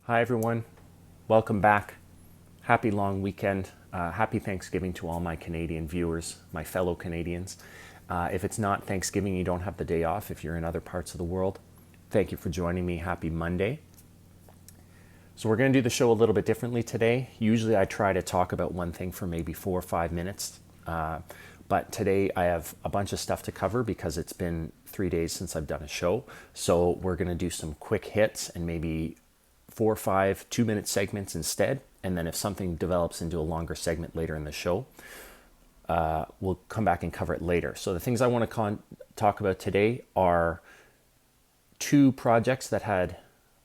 Hi everyone, welcome back. Happy long weekend. Happy Thanksgiving to all my Canadian viewers, my fellow Canadians. If it's not Thanksgiving, you don't have the day off if you're in other parts of the world. Thank you for joining me. Happy Monday. So we're going to do the show a little bit differently today. Usually I try to talk about one thing for maybe 4 or 5 minutes. But today I have a bunch of stuff to cover because it's been 3 days since I've done a show. So we're going to do some quick hits and maybe 4 or 5 2-minute segments instead. And then if something develops into a longer segment later in the show, we'll come back and cover it later. So the things I want to talk about today are 2 projects that had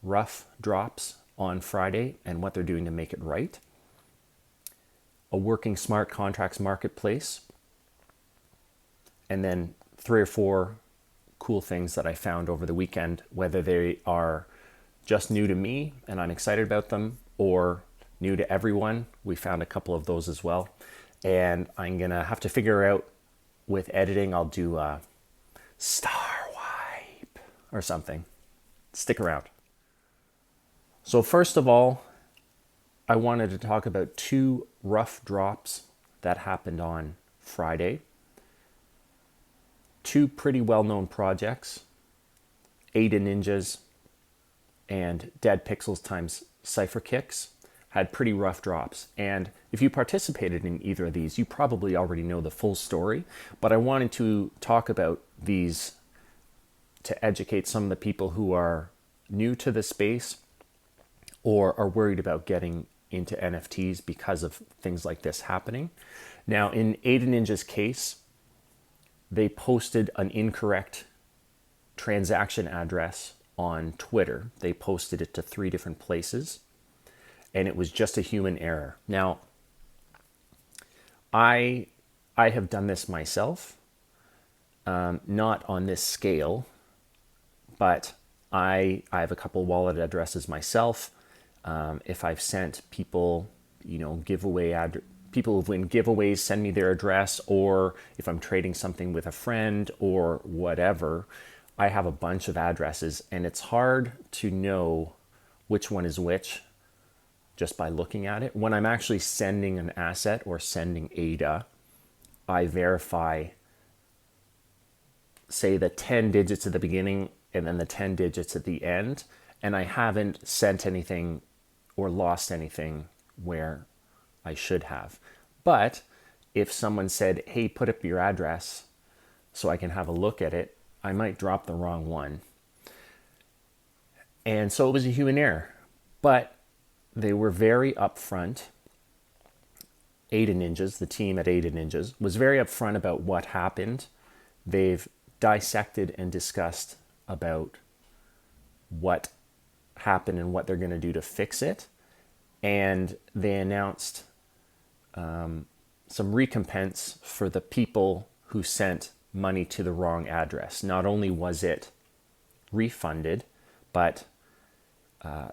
rough drops on Friday and what they're doing to make it right. A working smart contracts marketplace. And then 3 or 4 cool things that I found over the weekend, whether they are just new to me and I'm excited about them, or new to everyone. We found a couple of those as well. And I'm gonna have to figure out with editing, I'll do a star wipe or something. Stick around. So first of all, I wanted to talk about 2 rough drops that happened on Friday. 2 pretty well-known projects, Ada Ninjas and Dead Pixels times Cipher Kicks, had pretty rough drops. And if you participated in either of these, you probably already know the full story, but I wanted to talk about these to educate some of the people who are new to the space or are worried about getting into NFTs because of things like this happening. Now, in Ada Ninja's case, they posted an incorrect transaction address on Twitter. They posted it to 3 different places, and it was just a human error. Now, I have done this myself, not on this scale, but I have a couple wallet addresses myself. If I've sent people, people who've won giveaways send me their address, or if I'm trading something with a friend or whatever, I have a bunch of addresses, and it's hard to know which one is which just by looking at it. When I'm actually sending an asset or sending ADA, I verify, say, the 10 digits at the beginning and then the 10 digits at the end, and I haven't sent anything or lost anything where I should have. But if someone said, hey, put up your address so I can have a look at it, I might drop the wrong one. And so it was a human error, but they were very upfront. Ada Ninjas, the team at Ada Ninjas, was very upfront about what happened. They've dissected and discussed about what happened and what they're going to do to fix it. And they announced some recompense for the people who sent money to the wrong address. Not only was it refunded, but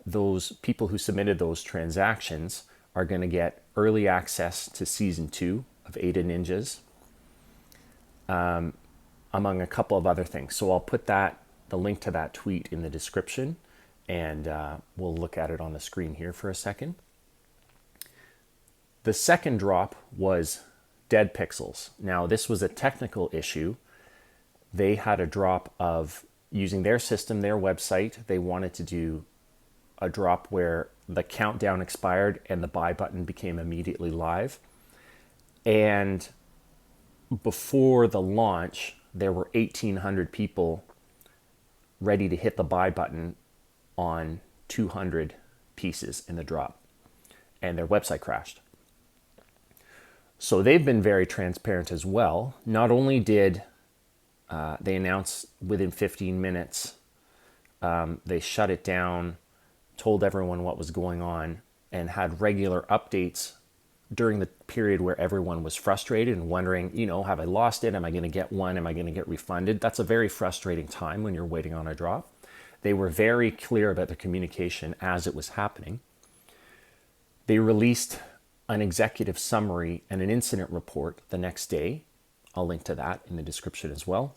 those people who submitted those transactions are going to get early access to season 2 of Ada Ninjas, among a couple of other things. So I'll put the link to that tweet in the description, and we'll look at it on the screen here for a second. The second drop was Dead Pixels. Now, this was a technical issue. They had a drop of using their system, their website. They wanted to do a drop where the countdown expired and the buy button became immediately live. And before the launch, there were 1,800 people ready to hit the buy button on 200 pieces in the drop, and their website crashed. So they've been very transparent as well. Not only did they announce within 15 minutes, they shut it down, told everyone what was going on, and had regular updates during the period where everyone was frustrated and wondering, have I lost it? Am I going to get one? Am I going to get refunded? That's a very frustrating time when you're waiting on a drop. They were very clear about the communication as it was happening. They released an executive summary and an incident report the next day. I'll link to that in the description as well.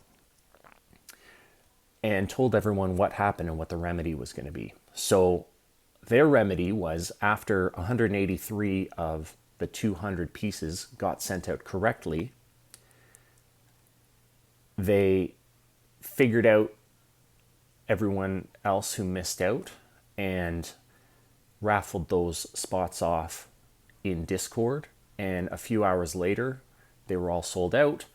And told everyone what happened and what the remedy was going to be. So their remedy was, after 183 of the 200 pieces got sent out correctly, they figured out everyone else who missed out and raffled those spots off in Discord. And a few hours later, they were all sold out.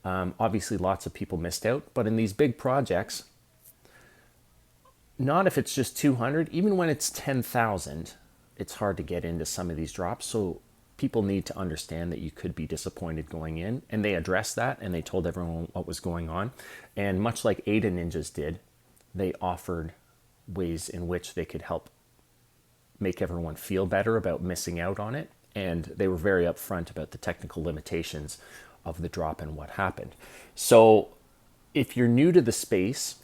Obviously, lots of people missed out. But in these big projects, not if it's just 200, even when it's 10,000, it's hard to get into some of these drops. So people need to understand that you could be disappointed going in. And they addressed that, and they told everyone what was going on. And much like Ada Ninjas did, they offered ways in which they could help make everyone feel better about missing out on it. And they were very upfront about the technical limitations of the drop and what happened. So if you're new to the space,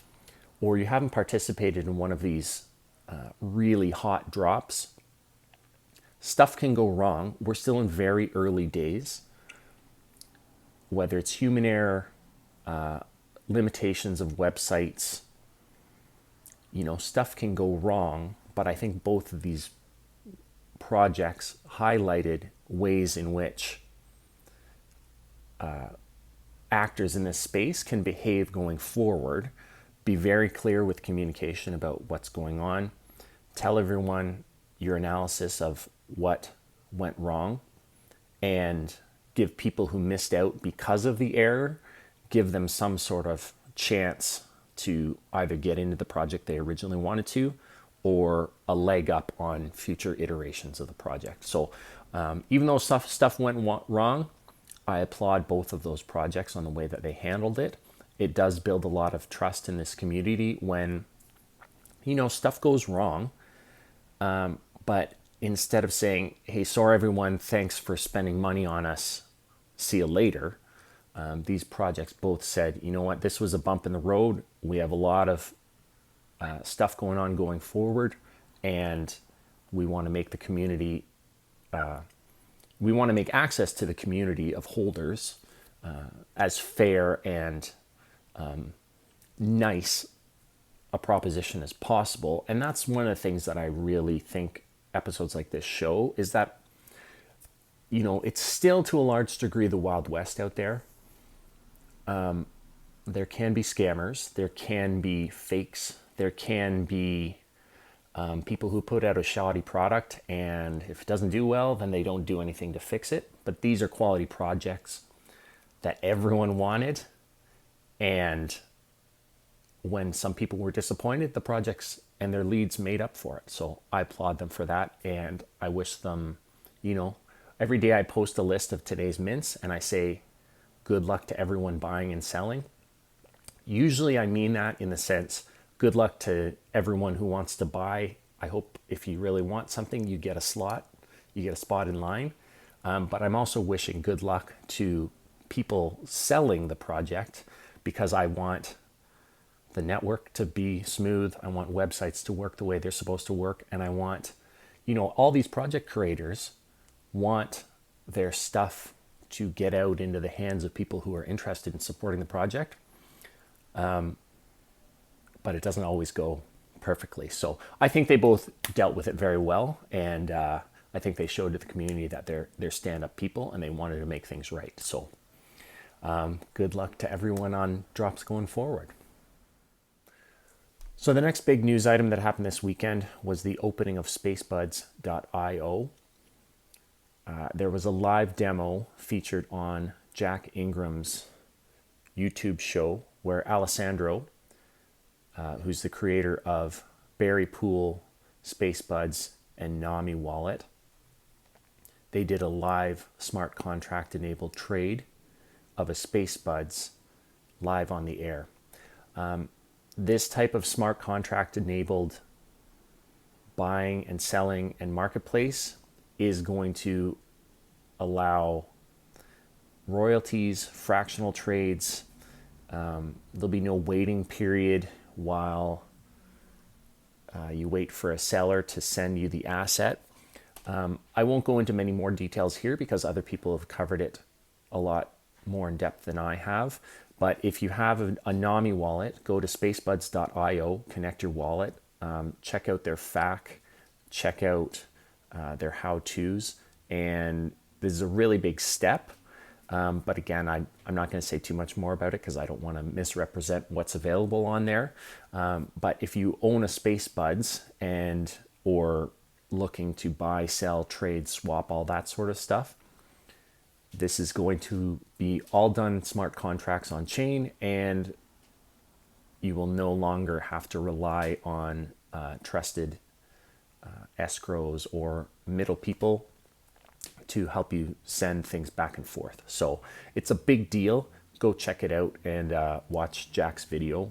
or you haven't participated in one of these really hot drops, stuff can go wrong. We're still in very early days. Whether it's human error, limitations of websites, stuff can go wrong. But I think both of these projects highlighted ways in which actors in this space can behave going forward. Be very clear with communication about what's going on. Tell everyone your analysis of what went wrong, and give people who missed out because of the error, give them some sort of chance to either get into the project they originally wanted to, or a leg up on future iterations of the project. So even though stuff went wrong, I applaud both of those projects on the way that they handled it. It does build a lot of trust in this community when, stuff goes wrong. But instead of saying, hey, sorry everyone, thanks for spending money on us, see you later, these projects both said, you know what, this was a bump in the road. We have a lot of stuff going forward, and we want to make the community, we want to make access to the community of holders as fair and nice a proposition as possible. And that's one of the things that I really think episodes like this show, is that, it's still to a large degree the Wild West out there. There can be scammers, there can be fakes, there can be people who put out a shoddy product, and if it doesn't do well, then they don't do anything to fix it. But these are quality projects that everyone wanted, and when some people were disappointed, the projects and their leads made up for it. So I applaud them for that, and I wish them, every day I post a list of today's mints and I say, good luck to everyone buying and selling. Usually I mean that in the sense, good luck to everyone who wants to buy. I hope if you really want something, you get a slot, you get a spot in line. But I'm also wishing good luck to people selling the project, because I want the network to be smooth. I want websites to work the way they're supposed to work. And I want, all these project creators want their stuff to get out into the hands of people who are interested in supporting the project. But it doesn't always go perfectly. So I think they both dealt with it very well. And I think they showed to the community that they're stand-up people and they wanted to make things right. So good luck to everyone on drops going forward. So the next big news item that happened this weekend was the opening of spacebuds.io. There was a live demo featured on Jack Ingram's YouTube show where Alessandro, who's the creator of Berry Pool, Spacebuds, and Nami Wallet, they did a live smart contract enabled trade of a Spacebuds live on the air. This type of smart contract enabled buying and selling and marketplace is going to allow royalties, fractional trades. There'll be no waiting period while you wait for a seller to send you the asset. I won't go into many more details here because other people have covered it a lot more in depth than I have. But if you have a Nami wallet, go to spacebuds.io, connect your wallet, check out their FAQ, check out their how-tos. And this is a really big step. But again, I'm not going to say too much more about it because I don't want to misrepresent what's available on there. But if you own a Space Buds or looking to buy, sell, trade, swap, all that sort of stuff, this is going to be all done in smart contracts on chain, and you will no longer have to rely on trusted escrows or middle people to help you send things back and forth. So it's a big deal. Go check it out and watch Jack's video,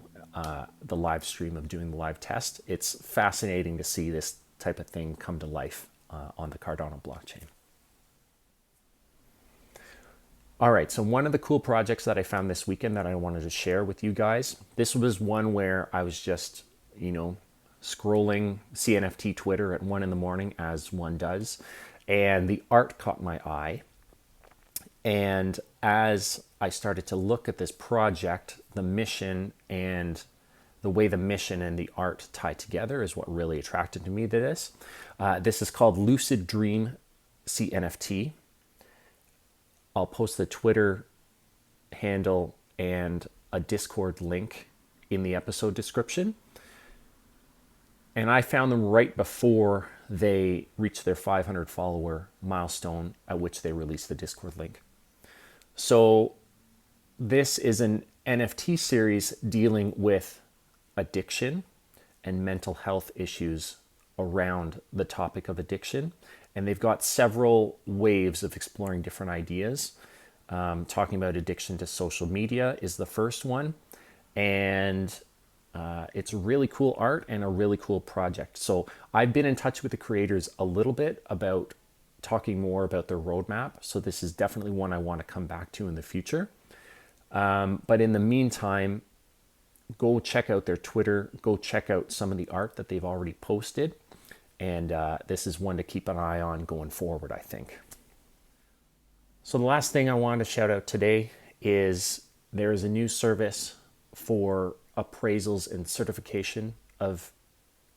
the live stream of doing the live test. It's fascinating to see this type of thing come to life on the Cardano blockchain. All right, so one of the cool projects that I found this weekend that I wanted to share with you guys, this was one where I was just, scrolling CNFT Twitter at 1 a.m, as one does, and the art caught my eye. And as I started to look at this project, the mission and the way the mission and the art tie together is what really attracted me to this. This is called Lucid Dream CNFT. I'll post the Twitter handle and a Discord link in the episode description. And I found them right before they reached their 500 follower milestone, at which they released the Discord link. So this is an NFT series dealing with addiction and mental health issues around the topic of addiction. And they've got several waves of exploring different ideas. Talking about addiction to social media is the first one. And it's really cool art and a really cool project. So I've been in touch with the creators a little bit about talking more about their roadmap. So this is definitely one I want to come back to in the future. But in the meantime, go check out their Twitter, go check out some of the art that they've already posted. And this is one to keep an eye on going forward, I think. So the last thing I wanted to shout out today is there is a new service for appraisals and certification of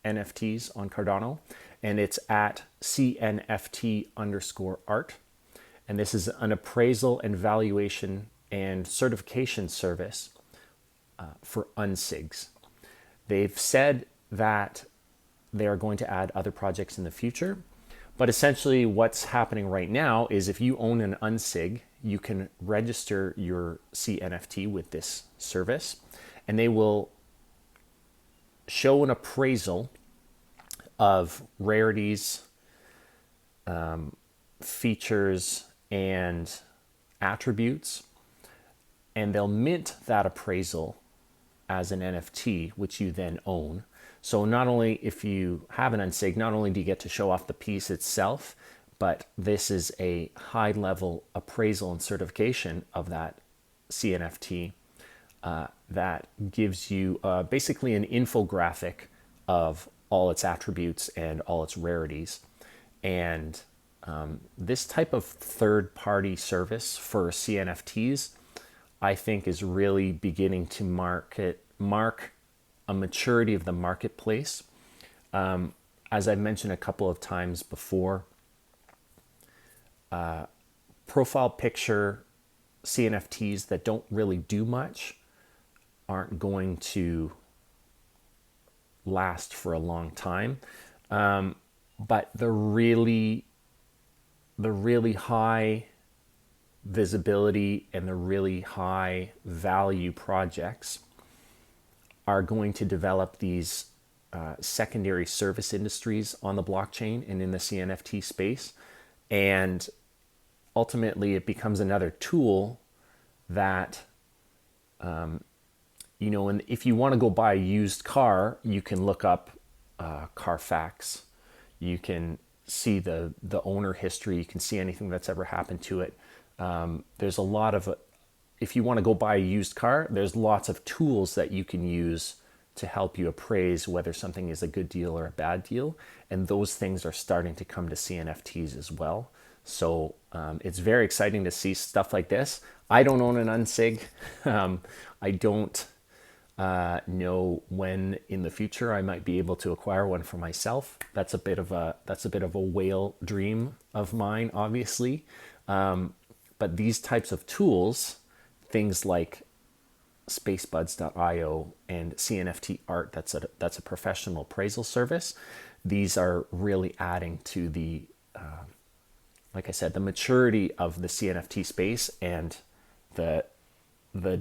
NFTs on Cardano, and it's at CNFT_art. And this is an appraisal and valuation and certification service for Unsigs. They've said that they are going to add other projects in the future, but essentially what's happening right now is if you own an Unsig, you can register your CNFT with this service, and they will show an appraisal of rarities, features, and attributes, and they'll mint that appraisal as an NFT, which you then own. So not only if you have an Unsig, not only do you get to show off the piece itself, but this is a high-level appraisal and certification of that CNFT that gives you basically an infographic of all its attributes and all its rarities. And this type of third-party service for CNFTs, I think, is really beginning to mark a maturity of the marketplace. As I mentioned a couple of times before, profile picture CNFTs that don't really do much aren't going to last for a long time. But the really high visibility and the really high value projects are going to develop these secondary service industries on the blockchain and in the CNFT space. And ultimately it becomes another tool that, and if you want to go buy a used car, you can look up Carfax. You can see the owner history. You can see anything that's ever happened to it. There's a lot of, if you want to go buy a used car, there's lots of tools that you can use to help you appraise whether something is a good deal or a bad deal. And those things are starting to come to CNFTs as well. So it's very exciting to see stuff like this. I don't own an Unsig. I don't know when in the future I might be able to acquire one for myself. That's a bit of a whale dream of mine, obviously. But these types of tools, things like spacebuds.io and CNFT Art, that's a professional appraisal service. These are really adding to the, like I said, the maturity of the CNFT space and the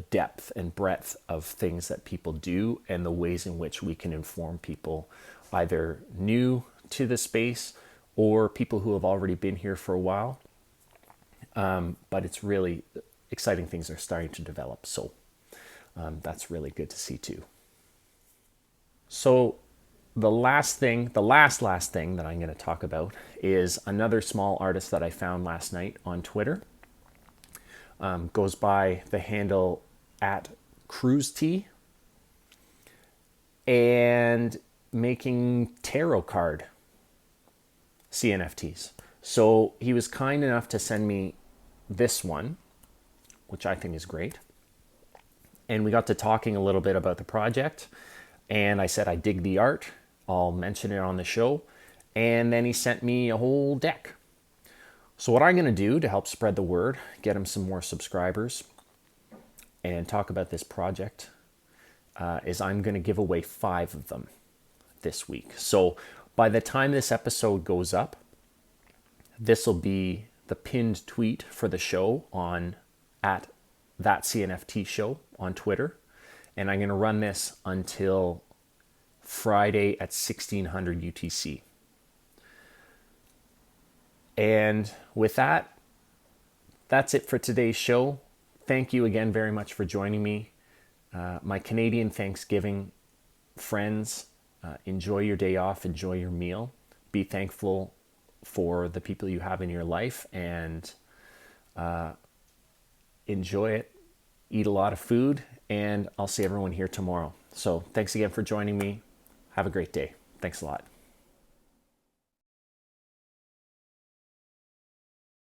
depth and breadth of things that people do and the ways in which we can inform people either new to the space or people who have already been here for a while. But it's really exciting things are starting to develop. So that's really good to see too. So the last thing that I'm going to talk about is another small artist that I found last night on Twitter. Goes by the handle at CruiseT, and making tarot card CNFTs. So he was kind enough to send me this one, which I think is great. And we got to talking a little bit about the project, and I said I dig the art, I'll mention it on the show, and then he sent me a whole deck. So what I'm going to do to help spread the word, get him some more subscribers, and talk about this project, is I'm going to give away 5 of them this week. So by the time this episode goes up, this will be the pinned tweet for the show on at That CNFT Show on Twitter. And I'm going to run this until Friday at 1600 UTC. And with that, that's it for today's show. Thank you again very much for joining me. My Canadian Thanksgiving friends, enjoy your day off, enjoy your meal. Be thankful for the people you have in your life, and enjoy it. Eat a lot of food, and I'll see everyone here tomorrow. So thanks again for joining me. Have a great day. Thanks a lot.